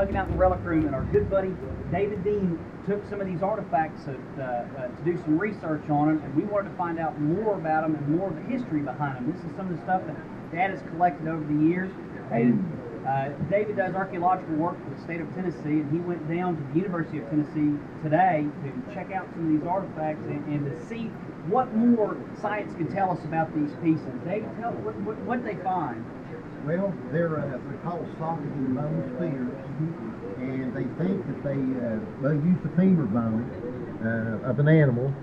hanging out in the relic room, and our good buddy David Dean took some of these artifacts to do some research on them, and we wanted to find out more about them and more of the history behind them. This is some of the stuff that Dad has collected over the years. And David does archaeological work for the state of Tennessee, and he went down to the University of Tennessee today to check out some of these artifacts and to see what more science can tell us about these pieces. David, tell what they find. Well, they're called socket and bone spears, and they think that they use the femur bone of an animal,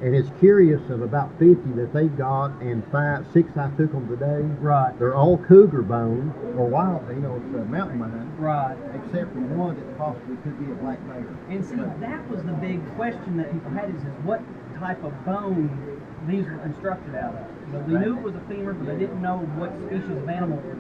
and it's curious of about 50 that they've got, and 6 I took them today. Right. They're all cougar bone, or wild, it's a mountain lion. Right. Except for one that possibly could be a black bear. And see, that was the big question that people had is what type of bone these were constructed out of. But we knew it was a femur, but they didn't know what species of animal it was.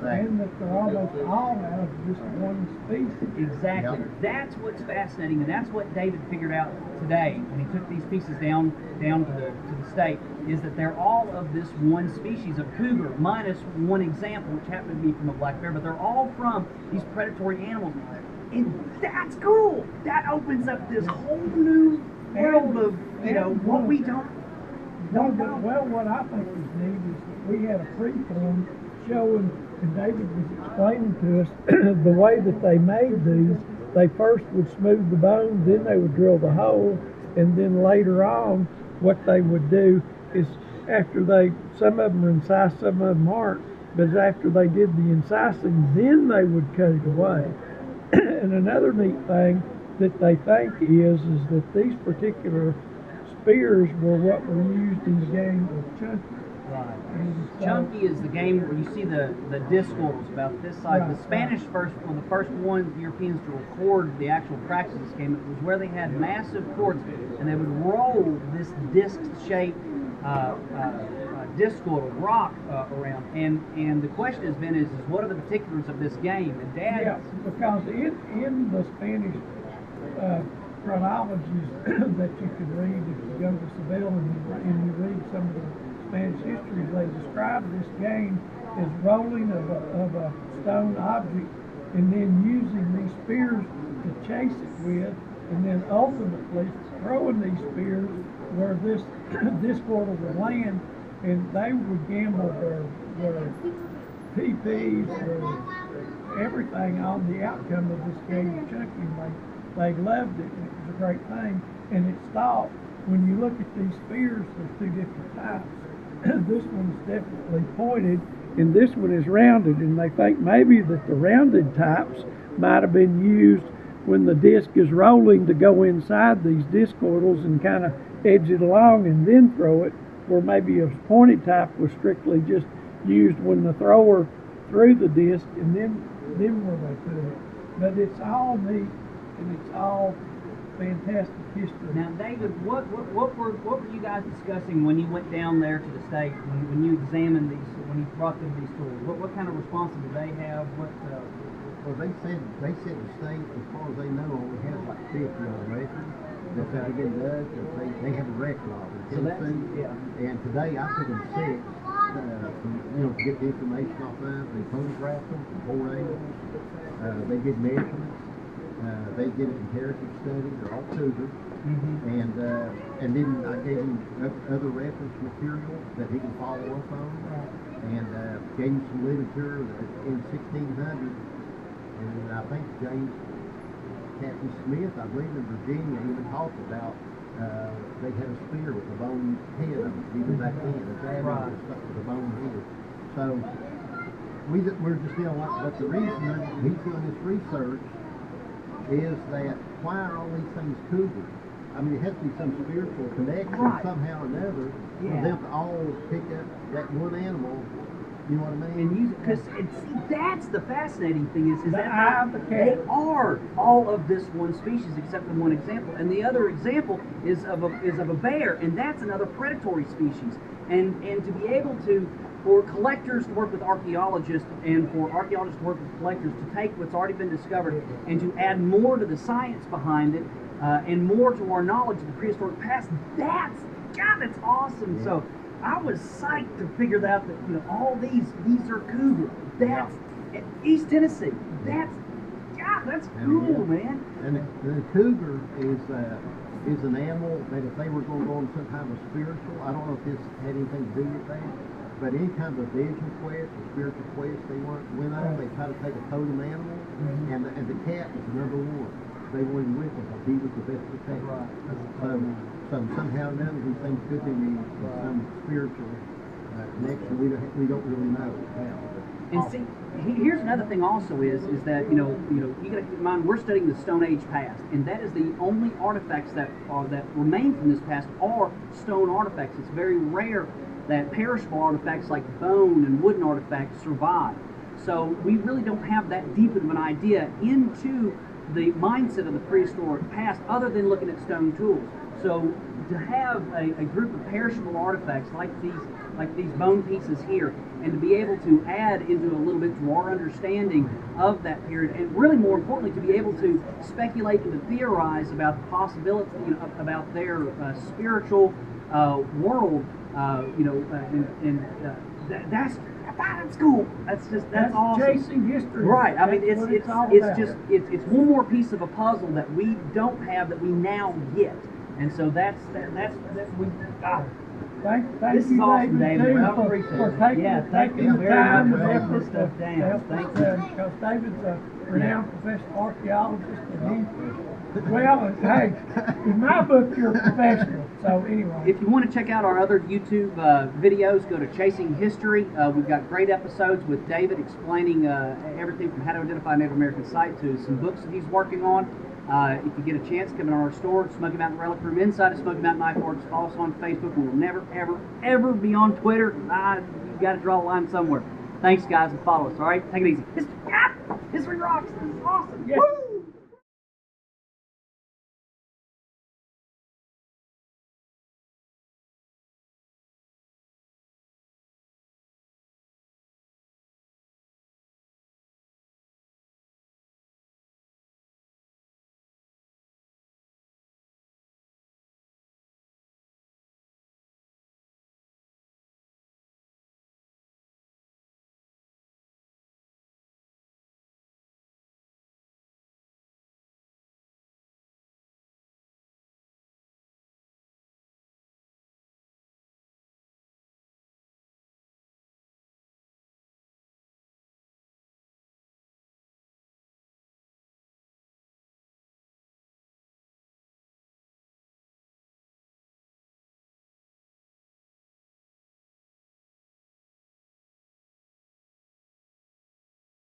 And that they're almost all out of just one species. Exactly. Yep. That's what's fascinating, and that's what David figured out today when he took these pieces down to the state, is that they're all of this one species of cougar, minus one example, which happened to be from a black bear, but they're all from these predatory animals. And that's cool. That opens up this whole new world of, what we don't know. Well, what I think is neat is that we had a freeform showing, and David was explaining to us the way that they made these. They first would smooth the bone, then they would drill the hole, and then later on what they would do is after some of them are incised, some of them aren't, but after they did the incising, then they would cut it away. And another neat thing that they think is that these particular spears were what were used in the game of Chunky. Right. Chunky is the game where you see the discworld about this size. Right, the Spanish were the first Europeans to record the actual practice of this game. It was where they had massive cords and they would roll this disc-shaped discworld rock around. And the question has been is what are the particulars of this game? And Dad, yeah, because in the Spanish chronologies that you could read if you go to Seville and you read some of the Spanish histories, they describe this game as rolling of a stone object and then using these spears to chase it with, and then ultimately throwing these spears where this discworld would land, and they would gamble their PPs, their everything on the outcome of this game of Chunky. They loved it, and it was a great thing, and it stopped. When you look at these spears, there's two different types. This one's definitely pointed, and this one is rounded, and they think maybe that the rounded types might have been used when the disc is rolling to go inside these discordals and kind of edge it along and then throw it, where maybe a pointed type was strictly just used when the thrower threw the disc and then where they put it. But it's all neat, and it's all fantastic history. Now, David, what were you guys discussing when you went down there to the state, when you examined these, when you brought them these tools? What kind of responses did they have? Well, they said the state, as far as they know, only has like 50 on record that they've been dug. They have a record of it. So that's, yeah. And today I took them 6 to get the information off of. They photographed them from 4 angles. They did measurements. They did a comparative study. They're all Cougar. Mm-hmm. And then I gave him other reference material that he can follow up on, and gave him some literature in 1600. And I think Captain Smith, I believe in Virginia, even talked about they had a spear with a bone head on it, even back then. A jab was stuck with a bone head. So we're just but the reason he's doing this research is that why are all these things Cougar? I mean, it has to be some spiritual connection somehow or another for them to all pick up that one animal. You know what I mean? And see, that's the fascinating thing is that they are all of this one species except for one example, and the other example is of a bear, and that's another predatory species. And to be able to, for collectors to work with archaeologists, and for archaeologists to work with collectors to take what's already been discovered and to add more to the science behind it, and more to our knowledge of the prehistoric past, that's awesome. Yeah. So I was psyched to figure out that all these are Cougar. That's East Tennessee. That's That's And cool, man. And the cougar is an animal that if they were going to go on some kind of spiritual, I don't know if this had anything to do with that, but any kind of a vision quest or spiritual quest they went on, they try to take a totem animal, and the cat was number one. They wanted with him because he was the best protector. So somehow or another these things could be used for some spiritual connection. We don't really know how. And see, here's another thing also is that you got to keep in mind we're studying the Stone Age past, and that is the only artifacts that remain from this past are stone artifacts. It's very rare that perishable artifacts like bone and wooden artifacts survive. So we really don't have that deep of an idea into the mindset of the prehistoric past, other than looking at stone tools. So to have a group of perishable artifacts like these bone pieces here, and to be able to add into a little bit to our understanding of that period, and really more importantly, to be able to speculate and to theorize about the possibility, about their spiritual world, that's cool. That's awesome. Chasing history. Right. I mean, it's one more piece of a puzzle that we don't have that we now get, and so that's we. Thank This you, is awesome, David, David. too, I appreciate for it. taking, Yeah, thank taking you the very time much and for effort putting stuff to down. help Thank us, you. because David's a renowned professional archaeologist, and hey, in my book, you're a professional. So anyway. If you want to check out our other YouTube videos, go to Chasing History. We've got great episodes with David explaining everything from how to identify a Native American site to some books that he's working on. If you get a chance, come in our store, Smoky Mountain Relic Room, inside of Smoky Mountain Knife Works. Follow us on Facebook. We will never, ever, ever be on Twitter. You've got to draw a line somewhere. Thanks, guys, and follow us, all right? Take it easy. History rocks. This is awesome. Yes.